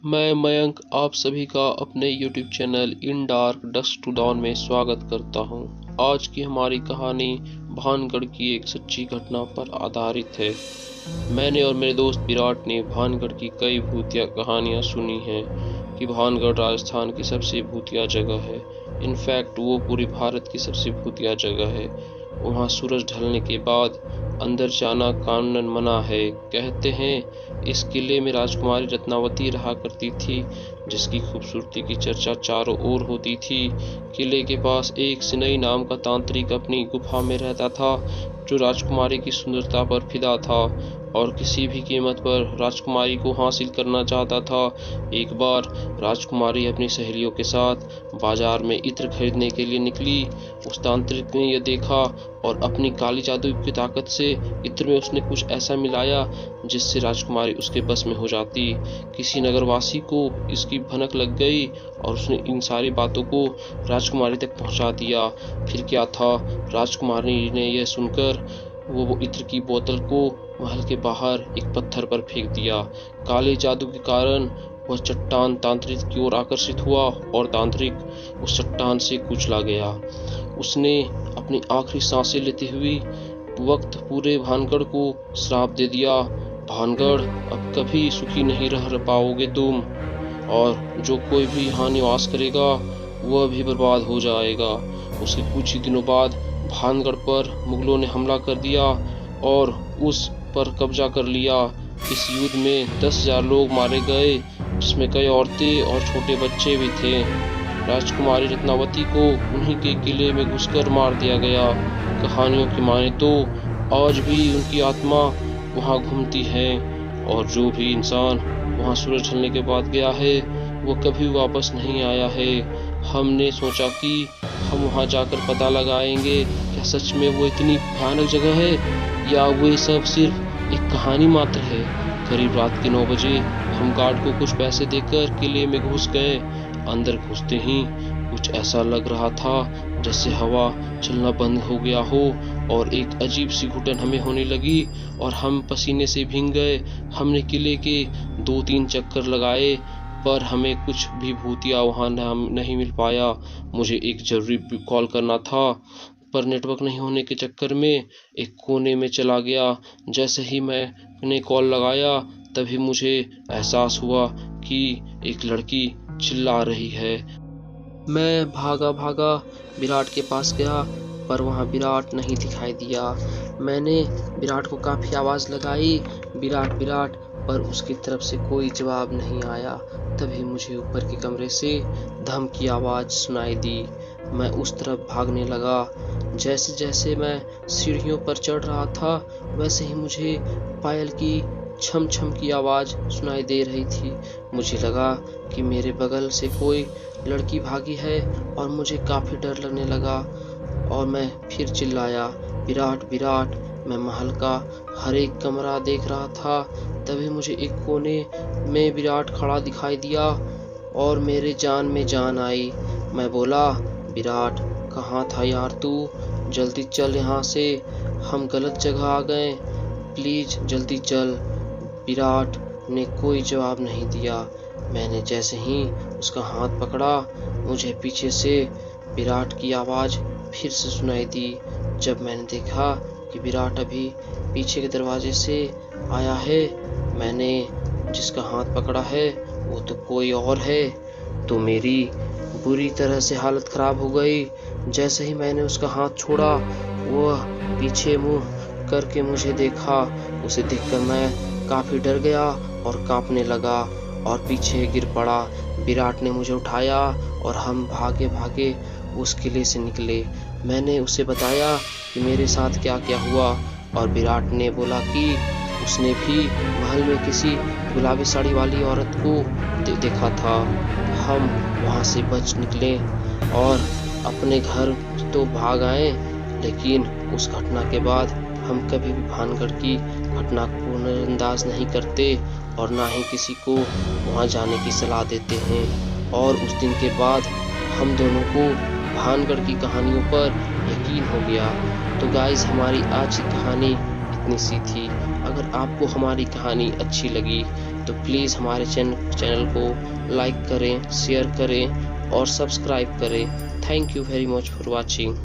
मैं मयंक आप सभी का अपने YouTube चैनल इन डार्क डस्ट टू डॉन में स्वागत करता हूं। आज की हमारी कहानी भानगढ़ की एक सच्ची घटना पर आधारित है। मैंने और मेरे दोस्त विराट ने भानगढ़ की कई भूतिया कहानियां सुनी हैं कि भानगढ़ राजस्थान की सबसे भूतिया जगह है। इनफैक्ट वो पूरे भारत की सबसे भूतिया जगह है। वहाँ सूरज ढलने के बाद अंदर जाना कानूनन मना है। कहते हैं इस किले में राजकुमारी रत्नावती रहा करती थी, जिसकी खूबसूरती की चर्चा चारों ओर होती थी। किले के पास एक सिनई नाम का तांत्रिक अपनी गुफा में रहता था, जो राजकुमारी की सुंदरता पर फिदा था और किसी भी कीमत पर राजकुमारी को हासिल करना चाहता था। एक बार राजकुमारी अपनी सहेलियों के साथ बाजार में इत्र खरीदने के लिए निकली। उस तांत्रिक ने यह देखा और अपनी काली जादू की ताकत से इत्र में उसने कुछ ऐसा मिलाया जिससे राजकुमारी उसके बस में हो जाती। किसी नगरवासी को इसकी भनक लग गई और उसने इन सारी बातों को राजकुमारी तक पहुंचा दिया। फिर क्या था, राजकुमारी ने यह सुनकर वो इत्र की बोतल को महल के बाहर एक पत्थर पर फेंक दिया। काले जादू के कारण वह चट्टान तांत्रिक की ओर आकर्षित हुआ और तांत्रिक उस चट्टान से कुचला गया। उसने अपनी आखिरी सांसें लेते हुए वक्त पूरे भानगढ़ को श्राप दे दिया, भानगढ़ अब कभी सुखी नहीं रह पाओगे तुम, और जो कोई भी यहाँ निवास करेगा वह भी बर्बाद हो जाएगा। उसके कुछ ही दिनों बाद भानगढ़ पर मुगलों ने हमला कर दिया और उस पर कब्जा कर लिया। इस युद्ध में 10,000 लोग मारे गए, जिसमें कई औरतें और छोटे बच्चे भी थे। राजकुमारी रत्नावती को उन्हीं के किले में घुसकर मार दिया गया। कहानियों की माने तो आज भी उनकी आत्मा वहां घूमती है और जो भी इंसान वहां सूरज ढलने के बाद गया है वो कभी वापस नहीं आया है। हमने सोचा कि हम वहां जाकर पता लगाएंगे क्या सच में वो इतनी भयानक जगह है या वो सब सिर्फ एक कहानी मात्र है। करीब रात के 9 बजे हम गार्ड को कुछ पैसे देकर किले में घुस गए। अंदर घुसते ही कुछ ऐसा लग रहा था जैसे हवा चलना बंद हो गया हो और एक अजीब सी घुटन हमें होने लगी और हम पसीने से भीग गए। हमने किले के 2-3 चक्कर लगाए पर हमें कुछ भी भूतिया वहां नहीं मिल पाया। मुझे एक जरूरी कॉल करना था पर नेटवर्क नहीं होने के चक्कर में एक कोने में चला गया। जैसे ही मैंने कॉल लगाया तभी मुझे एहसास हुआ कि एक लड़की चिल्ला रही है। मैं भागा भागा विराट के पास गया पर वहाँ विराट नहीं दिखाई दिया। मैंने विराट को काफ़ी आवाज़ लगाई, विराट विराट, पर उसकी तरफ से कोई जवाब नहीं आया। तभी मुझे ऊपर के कमरे से धम की आवाज़ सुनाई दी। मैं उस तरफ भागने लगा। जैसे जैसे मैं सीढ़ियों पर चढ़ रहा था वैसे ही मुझे पायल की छम छम की आवाज़ सुनाई दे रही थी। मुझे लगा कि मेरे बगल से कोई लड़की भागी है और मुझे काफ़ी डर लगने लगा और मैं फिर चिल्लाया, विराट विराट। मैं महल का हर एक कमरा देख रहा था। तभी मुझे एक कोने में विराट खड़ा दिखाई दिया और मेरे जान में जान आई। मैं बोला, विराट कहाँ था यार तू? जल्दी चल यहाँ से, हम गलत जगह आ गए, प्लीज जल्दी चल। विराट ने कोई जवाब नहीं दिया। मैंने जैसे ही उसका हाथ पकड़ा मुझे पीछे से विराट की आवाज़ फिर से सुनाई दी। जब मैंने देखा कि विराट अभी पीछे के दरवाजे से आया है, मैंने जिसका हाथ पकड़ा है वो तो कोई और है। तो मेरी बुरी तरह से हालत ख़राब हो गई। जैसे ही मैंने उसका हाथ छोड़ा वह पीछे मुँह करके मुझे देखा। उसे देखकर मैं काफ़ी डर गया और कांपने लगा और पीछे गिर पड़ा। विराट ने मुझे उठाया और हम भागे भागे उस किले से निकले। मैंने उसे बताया कि मेरे साथ क्या क्या हुआ और विराट ने बोला कि उसने भी महल में किसी गुलाबी साड़ी वाली औरत को देखा था। हम वहाँ से बच निकले और अपने घर तो भाग आए, लेकिन उस घटना के बाद हम कभी भी भानगढ़ की घटना को नज़रअंदाज नहीं करते और ना ही किसी को वहाँ जाने की सलाह देते हैं। और उस दिन के बाद हम दोनों को भानगढ़ की कहानियों पर यकीन हो गया। तो गाइस, हमारी आज की कहानी इतनी सी थी। अगर आपको हमारी कहानी अच्छी लगी तो प्लीज़ हमारे चैनल को लाइक करें, शेयर करें और सब्सक्राइब करें। Thank you very much for watching.